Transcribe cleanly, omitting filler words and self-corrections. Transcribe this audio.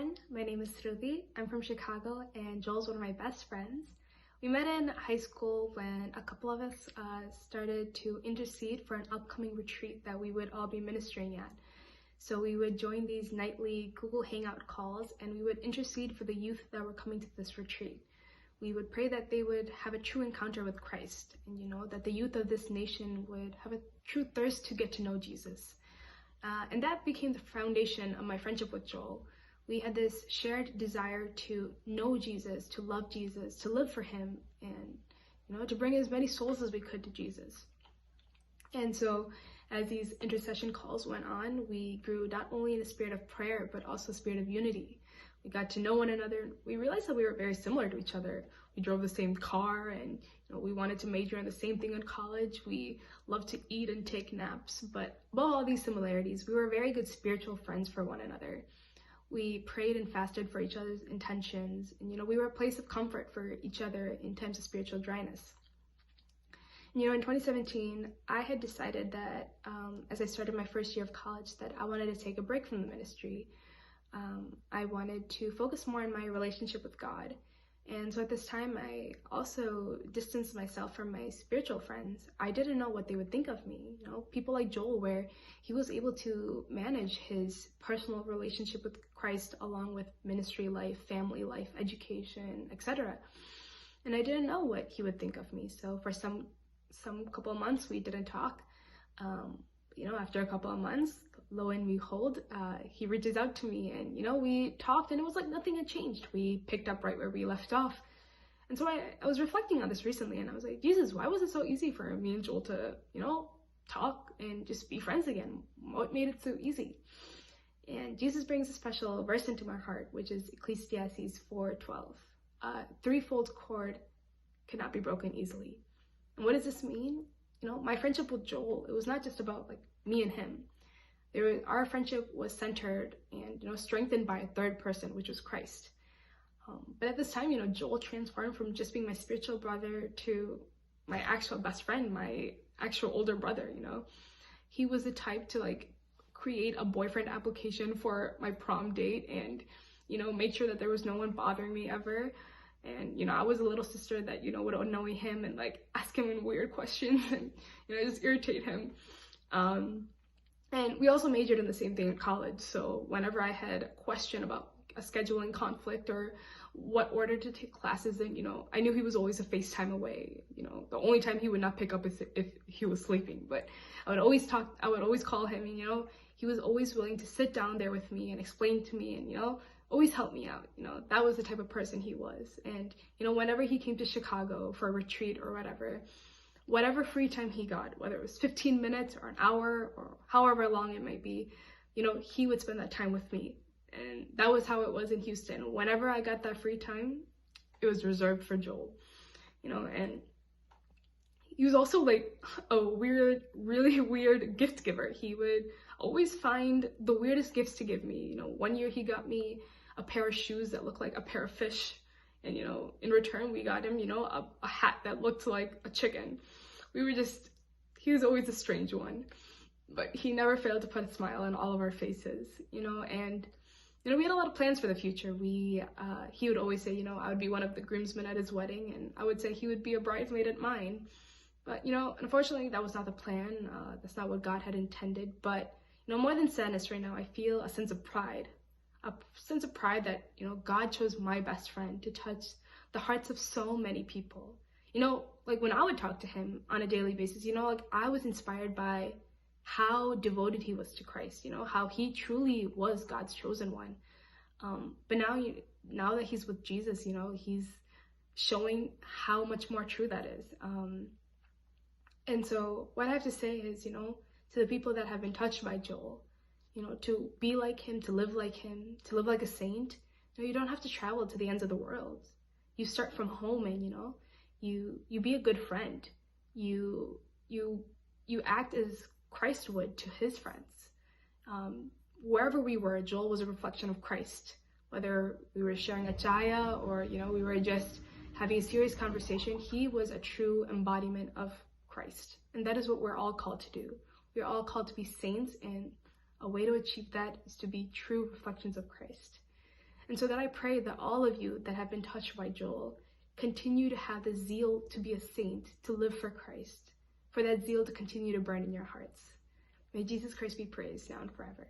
everyone, my name is Sruthi. I'm from Chicago and Joel's one of my best friends. We met in high school when a couple of us started to intercede for an upcoming retreat that we would all be ministering at. So we would join these nightly Google Hangout calls and we would intercede for the youth that were coming to this retreat. We would pray that they would have a true encounter with Christ and that the youth of this nation would have a true thirst to get to know Jesus. And that became the foundation of my friendship with Joel. We had this shared desire to know Jesus, to love Jesus, to live for him, and to bring as many souls as we could to Jesus. And so as these intercession calls went on, we grew not only in a spirit of prayer, but also a spirit of unity. We got to know one another. We realized that we were very similar to each other. We drove the same car and we wanted to major in the same thing in college. We loved to eat and take naps, but above all these similarities, we were very good spiritual friends for one another. We prayed and fasted for each other's intentions, and we were a place of comfort for each other in times of spiritual dryness. In 2017, I had decided that as I started my first year of college, that I wanted to take a break from the ministry. I wanted to focus more on my relationship with God. And so at this time, I also distanced myself from my spiritual friends. I didn't know what they would think of me. People like Joel, where he was able to manage his personal relationship with Christ along with ministry life, family life, education, etc. And I didn't know what he would think of me. So for some couple of months, we didn't talk. After a couple of months, lo and behold, he reaches out to me and, we talked and it was like nothing had changed. We picked up right where we left off. And so I was reflecting on this recently and I was like, Jesus, why was it so easy for me and Joel to, talk and just be friends again? What made it so easy? And Jesus brings a special verse into my heart, which is Ecclesiastes 4:12. Threefold cord cannot be broken easily. And what does this mean? My friendship with Joel, it was not just about like me and him. Our friendship was centered and strengthened by a third person, which was Christ. But at this time, Joel transformed from just being my spiritual brother to my actual best friend, my actual older brother. He was the type to create a boyfriend application for my prom date and make sure that there was no one bothering me ever. And I was a little sister that would annoy him and ask him weird questions and just irritate him. And we also majored in the same thing in college. So whenever I had a question about a scheduling conflict or what order to take classes in, I knew he was always a FaceTime away. The only time he would not pick up is if he was sleeping. But I would always call him and, he was always willing to sit down there with me and explain to me and, always help me out. That was the type of person he was. And, whenever he came to Chicago for a retreat or whatever free time he got, whether it was 15 minutes or an hour or however long it might be, he would spend that time with me. And that was how it was in Houston. Whenever I got that free time, it was reserved for Joel, and he was also a really weird gift giver. He would always find the weirdest gifts to give me. One year he got me a pair of shoes that looked like a pair of fish. And, in return, we got him, a hat that looked like a chicken. He was always a strange one, but he never failed to put a smile on all of our faces, and, we had a lot of plans for the future. He would always say, I would be one of the groomsmen at his wedding, and I would say he would be a bridesmaid at mine. But, unfortunately, that was not the plan. That's not what God had intended. But, more than sadness right now, I feel a sense of pride that, God chose my best friend to touch the hearts of so many people. When I would talk to him on a daily basis, I was inspired by how devoted he was to Christ, how he truly was God's chosen one. But now that he's with Jesus, he's showing how much more true that is. And so what I have to say is, to the people that have been touched by Joel, to be like him, to live like him, to live like a saint, you don't have to travel to the ends of the world. You start from home and, you be a good friend. You act as Christ would to his friends. Wherever we were, Joel was a reflection of Christ. Whether we were sharing a chaya or, we were just having a serious conversation, he was a true embodiment of Christ. And that is what we're all called to do. We're all called to be saints, and a way to achieve that is to be true reflections of Christ. And so that I pray that all of you that have been touched by Joel continue to have the zeal to be a saint, to live for Christ, for that zeal to continue to burn in your hearts. May Jesus Christ be praised now and forever.